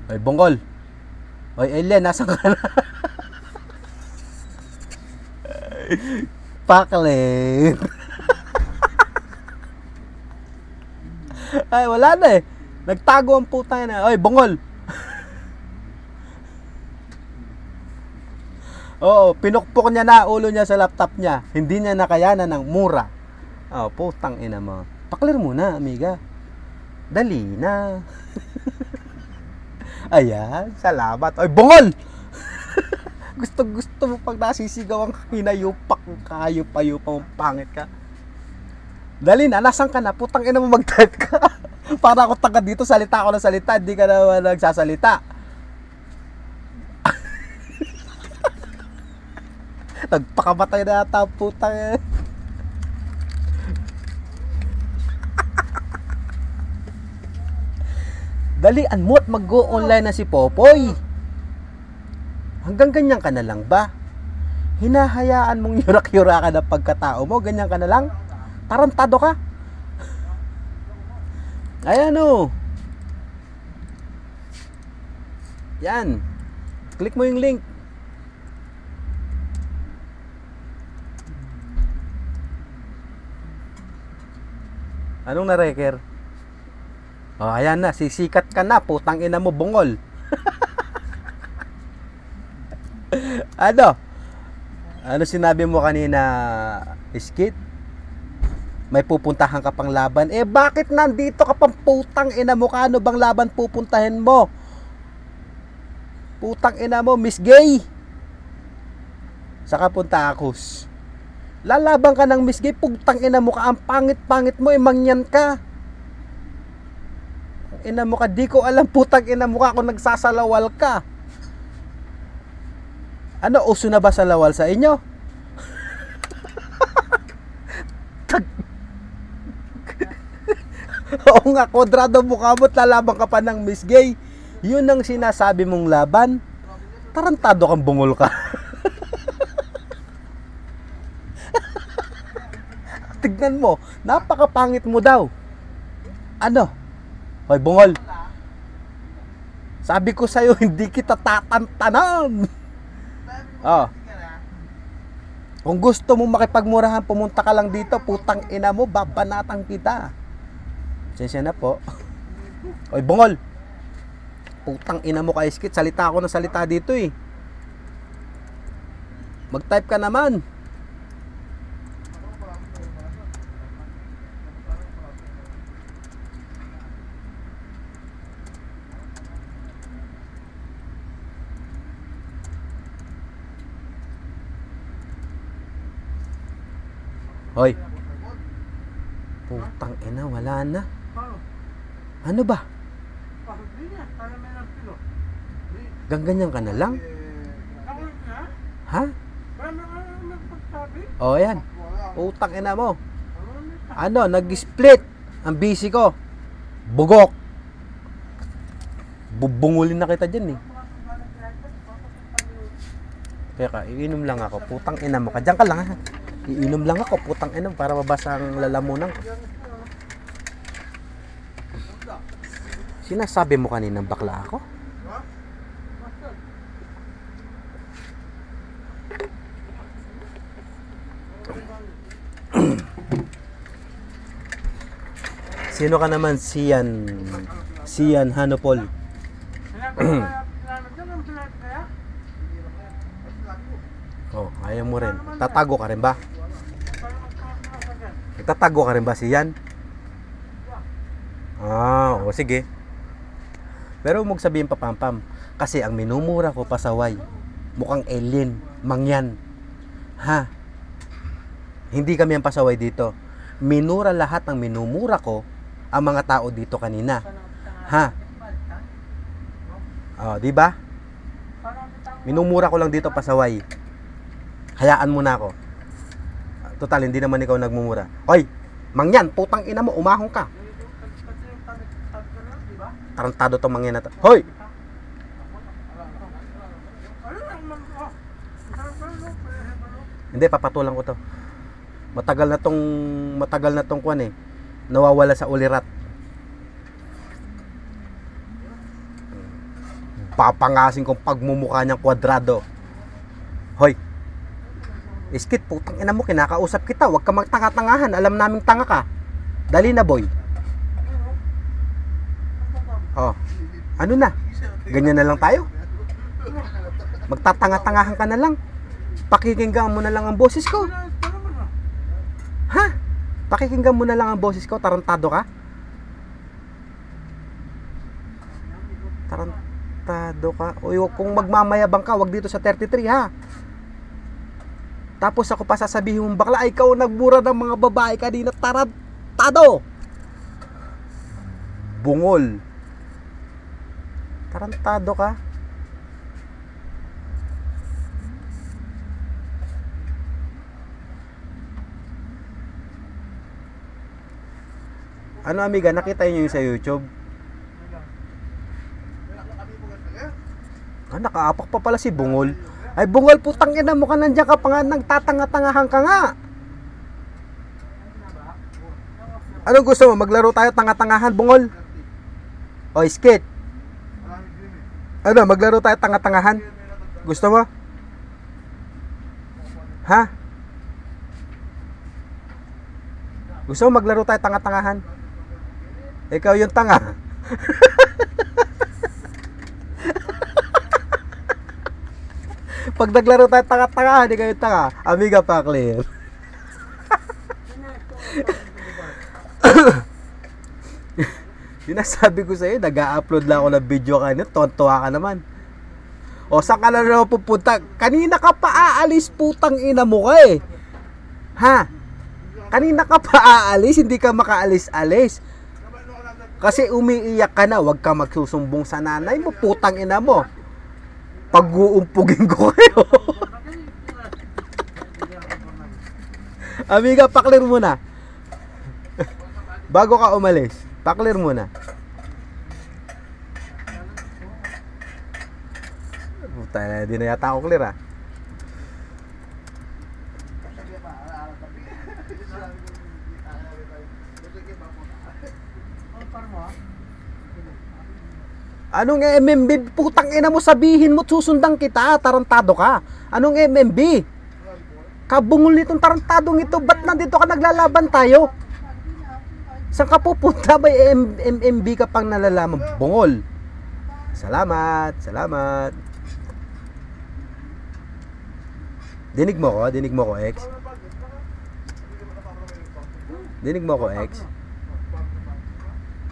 Oy, Bongol. Oy, Alien, nasan ka na? Pakler. Ay, wala na eh. Nagtago ang puta na. Oy, Bongol. Oo, pinukpok niya na ulo niya sa laptop niya. Hindi niya nakayanan ng mura. Oh, putang ina mo. Pakler muna, amiga. Dali na. Ayan, salamat. Oy, Bongol! Gusto mo pag nasisigaw ang hinayupak ng kayup-ayupa mong pangit ka. Dali na, nasan ka na? Putang ina mo, mag-type ka. Para ako taga dito, salita ako ng salita, hindi ka naman nagsasalita. Nagpakamatay na yata ang putang eh. Dalian mo at mag-go online na si Popoy. Hanggang ganyan ka na lang ba? Hinahayaan mong yurak-yura ka ng pagkatao mo, ganyan ka na lang? Tarantado ka? Ayan o. Yan. Click mo yung link. Anong na-reker? Oh, ayan na, sisikat ka na, putang ina mo, Bongol. Ano? Ano sinabi mo kanina, Iskit? May pupuntahan ka pang laban. Eh, bakit nandito ka pang putang ina mo? Kano bang laban pupuntahin mo? Putang ina mo, Miss Gay. Saka punta Akos. Lalaban ka ng Miss Gay, putang ina mo ka. Ang pangit-pangit mo, mangyan ka. Ina mo ka, di ko alam, putang ina mo ka kung nagsasalawal ka. Ano, uso na ba sa lawal sa inyo? Oo nga, kwadrado mukha mo, lalaban ka pa ng Miss Gay. Yun ang sinasabi mong laban. Tarantado kang Bongol ka. Tignan mo, napakapangit mo daw. Ano? Hoy, Bongol. Sabi ko sa'yo, hindi kita tatantanan. Oh. Kung gusto mo makipagmurahan, pumunta ka lang dito, putang ina mo, babanatang kita. Sensya na po. Hoy, Bongol. Putang ina mo ka, Iskit. Salita ako ng salita dito eh. Mag-type ka naman. Hoy. Putang ina, wala na. Ano ba? Ganyan ka na lang? Ha? O, yan. Putang ina mo. Ano, nag-split ang busy ko. Bugok. Bubungulin na kita dyan eh. Teka, iinom lang ako. Putang ina mo ka. Diyan ka lang ha. Iinom lang ako. Putang ina para mabasa ang lalamunan ko. Sinasabi mo kaninang bakla ako? Sino ka naman? Sian Hanopol. Oh, ayaw mo rin. Tatago ka rin ba? Tatago ka rin ba Sian? Ah, o sige. Pero huwag sabihin pa pampam. Kasi ang minumura ko pasaway. Mukhang alien. Mangyan. Ha? Hindi kami ang pasaway dito. Minura lahat ng minumura ko ang mga tao dito kanina. Ha? Oh, di ba? Minumura ko lang dito pasaway. Hayaan mo na ako. Total, hindi naman ikaw nagmumura. Hoy, mangyan, putang ina mo, umahong ka. Tarantado tong mangyan na to. Hoy! Hindi, papatulang ko to. Matagal na tong kuwan eh. Nawawala sa ulirat. papangasin kong pagmumukha niyang kwadrado. Hoy, Iskit, putang ina mo, kinakausap kita. Huwag ka magtanga-tangahan. Alam naming tanga ka. Dali na, boy. Oh, ano na? Ganyan na lang tayo? Magtatanga-tangahan ka na lang. Pakikinggan mo na lang ang boses ko. Ha? Pakikinggan mo na lang ang boses ko. Tarantado ka? Tarantado ka? O kung magmamayabang ka, wag dito sa 33 ha. Tapos ako pa sasabihin mong bakla, ikaw nagmura ng mga babae kanina. Tarantado! Bungol. Tarantado ka? Ano amiga, nakita niyo yung sa YouTube? Ah, nakaapak pa pala si Bungol. Ay Bungol, putang ina mo ka, nandiyan ka pa nga, nagtatanga-tangahan ka nga. Anong gusto mo? Maglaro tayo tanga-tangahan, Bungol? O, Iskit? Ano, maglaro tayo tanga-tangahan? Gusto mo? Ha? Gusto mo maglaro tayo tanga-tangahan? Ikaw yung tanga. Pag naglaro tayo tanga-tangahan, ikaw yung tanga. Amiga pa, clear. Sinasabi ko sa'yo, nag-a-upload lang ako ng video kanina, tontuwa ka naman. O, saan ka na naman pupunta? Kanina ka pa aalis, putang ina mo ka eh. Ha? Kanina ka pa aalis, hindi ka makaalis-alis. Kasi umiiyak ka na, wag ka magsusumbong sa nanay mo, putang ina mo. Pag-uumpugin ko kayo. Amiga, paklir muna. Bago ka umalis, paklir muna. Puta na, di na yata ako clear ah. Anong MMB? Putang ina mo, sabihin mo, susundan kita, tarantado ka. Anong MMB? Kabungol nitong tarantadong ito, ba't nandito ka naglalaban tayo? Saan ka pupunta? Ba MMB ka pang nalalaman? Bungol. Salamat, salamat. Dinig mo ko, X. Dinig mo ko, X.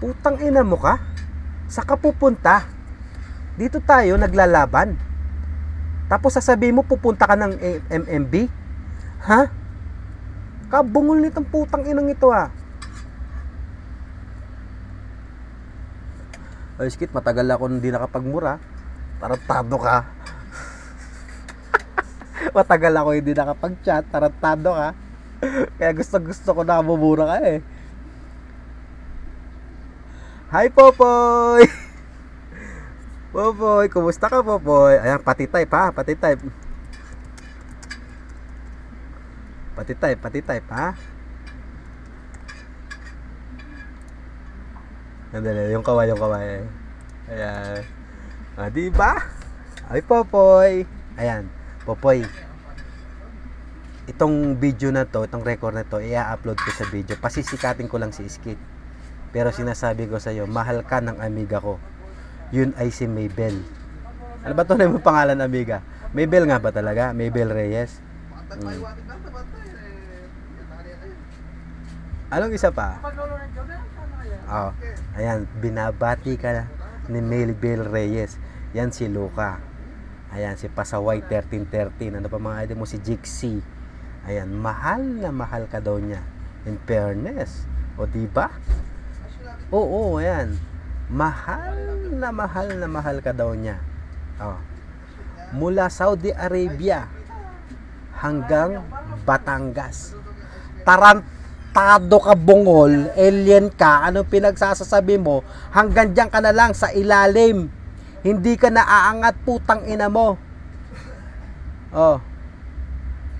Putang ina mo ka? Saan ka pupunta? Dito tayo naglalaban. Tapos sasabihin mo pupunta ka ng MMB? Ha? Kabungol nitong putang inang ito ah. Ay, Skit, matagal ako hindi nakapagmura. Tarantado ka. Matagal ako hindi nakapag-chat. Tarantado ka. Kaya gusto ko na mumura ka eh. Hi, Popoy! Popoy, kumusta ka, Popoy? Ayan, pati type ha, pati type. Pati type ha. Andali, yung kaway. Ayan. Ah, diba? Ay, Popoy. Ayan, Popoy. Itong video na to, itong record na to, i-upload ko sa video. Pasisikatin ko lang si Iskit. Pero sinasabi ko sa iyo, mahal ka ng amiga ko. Yun ay si Maybel. Ano ba ito na yung pangalan, amiga? Maybel nga ba talaga? Maybel Reyes? Anong isa pa? Oh, ayan, binabati ka ni Maybel Reyes. Yan si Luca. Ayan, si Pasaway 1313. Ano pa mga idol mo? Si Jixie. Ayan, mahal na mahal ka daw niya. In fairness. O diba? Oo, ayan. Mahal na mahal ka daw niya. Oh. Mula Saudi Arabia hanggang Batangas. Tarantado ka, Bungol, alien ka. Anong pinagsasasabi mo? Hanggang diyan ka na lang sa ilalim. Hindi ka naaangat, putang ina mo. Oh.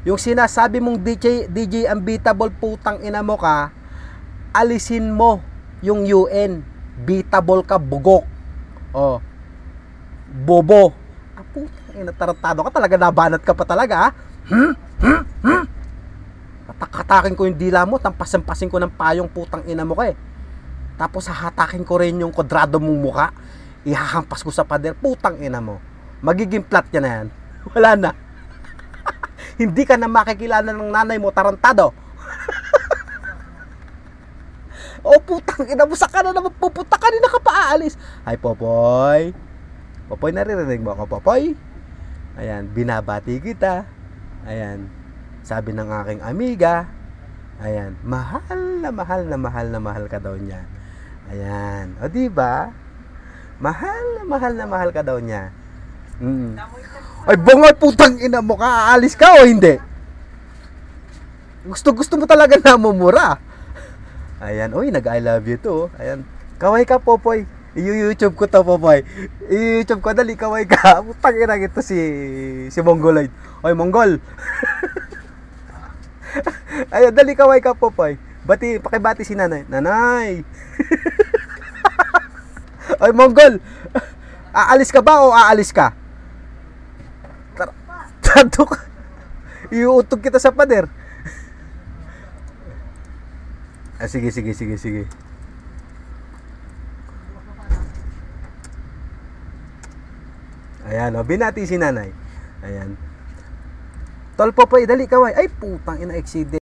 Yung sinasabi mong DJ unbeatable, putang ina mo ka, alisin mo yung UN. Beatable ka, bugok. Oh. Bobo. Ah, putang ina, tarantado ka talaga, nabanat ka pa talaga, ha? Hatakin ko yung dila mo, tampasin ko ng payong, putang ina mo ka eh. Tapos hahatakin ko rin yung kwadrado mong muka, ihahampas ko sa pader, putang ina mo. Magiging flat yan na yan. Wala na. Hindi ka na makikilala ng nanay mo, tarantado. O putang ina mo, saka na naman pupunta, kanina ka pa aalis. Hi Popoy. Popoy, naririnig mo ako, Popoy? Ayan, binabati kita. Ayan, sabi ng aking amiga, ayan, mahal na mahal na mahal na mahal ka daw niya. Ayan, o diba? Mahal na mahal na mahal ka daw niya. Ay bongay, putang ina mo ka, aalis ka o hindi? Gusto mo talaga namumura. Ayan, oy, nag-I love you too. Ayan, kaway ka, Popoy. I-YouTube ko to, Popoy. I-YouTube ko, dali, kaway ka. Putang ina, ito si Mongoloid. Oy, Mongol. Ayan, dali, kaway ka, Popoy. Pakibati si nanay. Nanay. Oy, Mongol. Aalis ka ba o aalis ka? Tatok. Iuutog kita sa pader. Ah, sige. Ayan, o, binati si nanay. Ayan. Tol, Popoy, dali, kaway. Ay, putang ina, exceeded.